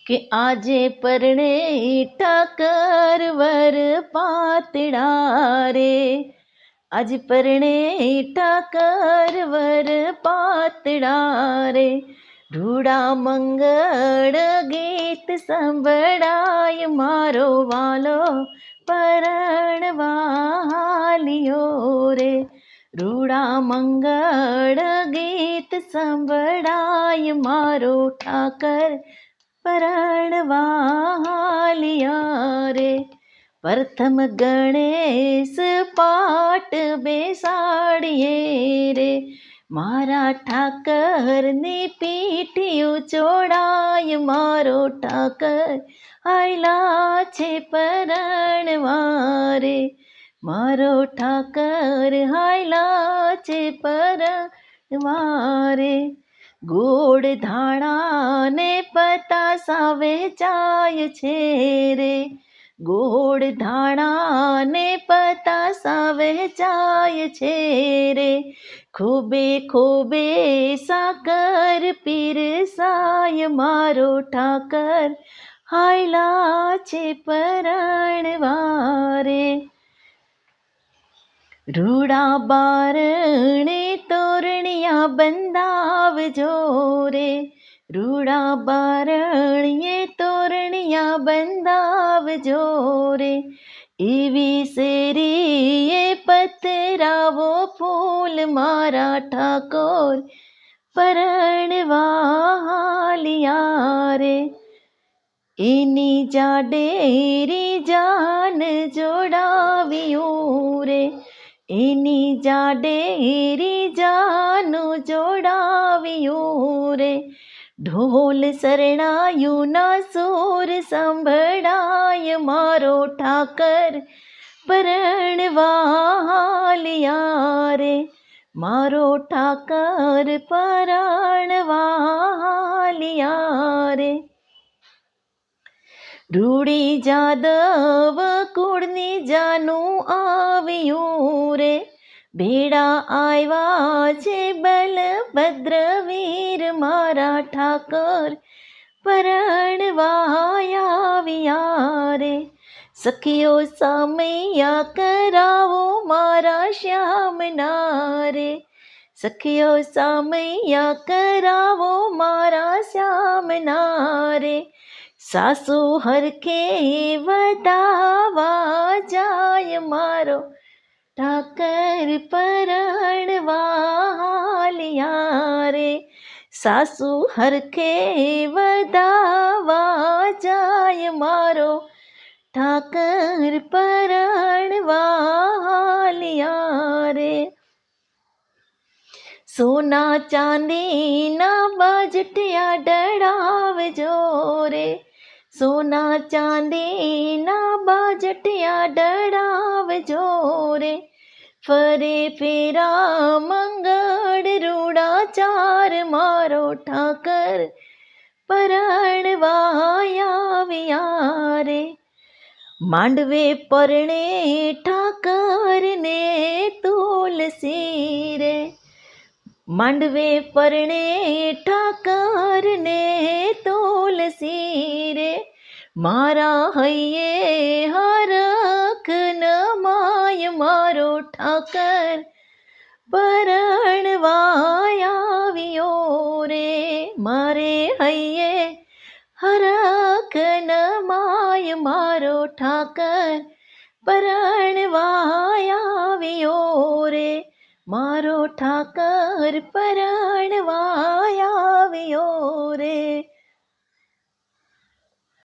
કે આજે પરણે ઠાકર વર પાતળા રે, આજ પરણે ઠાકર વર પાતળા રે, રૂડા મંગળ ગીત સંભળાય મારો વાલો પરણવા હાલ્યો રે, રૂડા મંગળ ગીત સંભળાય મારો ઠાકર પરણવા હાલ્યા રે, પ્રથમ ગણેશ પાટ બેસાડીએ રે, મારા ઠાકરની પીઠિયું ચોડાય મારો ઠાકર આયલા છે પરણવા રે, મારો ઠાકર આયલા છે પરણવા રે, ગોળ ધાણા ને પતાસા વેચાય છે રે, ગોળ ધાણા ને પતાસા વેચાય છે રે, ખૂબે ખૂબે સાકર પીરસાય મારો ઠાકર આયલા છે પરણવા રે, રૂડા બારણે તોરણિયા બંધાવજો રે, રૂડા બારણીએ તોરણિયા બંધાવજો રે, એવી શેરીએ પતરાવો ફૂલ મારા ઠાકોર પરણવા હાલ્યા રે, એની જાડેરી જાન જોડાવ્યું રે, એની જાડેરી જાનું જોડાવ્યું રે, ઢોલ શરણાયું ના સૂર સંભળાય મારો ઠાકર પરણવા હાલ્યા રે, મારો ઠાકર પરણવા હાલ્યા રે, રૂડી જાદવ કુળની જાનું આવ્યું રે, ભેડા આવ્યા છે બલભદ્ર વીર મારા ઠાકર પરણવા આવ્યા રે, સખીઓ સામૈયા કરાવો મારા શ્યામના રે, સખીઓ સામૈયા કરાવો મારા શ્યામના રે, સાસુ હરખે વધાવા જાય મારો ઠાકર પરણવા હાલ્યા રે, સાસુ હરખે વધાવા જાય મારો ઠાકર પરણવા હાલ્યા રે, સોના ચાંદીના બાજટિયા ડળાવજો રે, સોના ચાંદીના બાજટિયા ડળાવજો રે, ફરે ફેરા મંગળ રૂડા ચાર મારો ઠાકર પરણવા આવ્યા રે, માંડવે પરણે ઠાકરને તુલસી રે, માંડવે પરણે ઠાકરને તુલસી રે, મારા હૈયે હરખ નમાય મારો ઠાકર પરણવા આવ્યો રે, મારે હૈયે હરખ નમાય મારો ઠાકર પરણવા આવ્યો રે, મારો ઠાકર પરણવા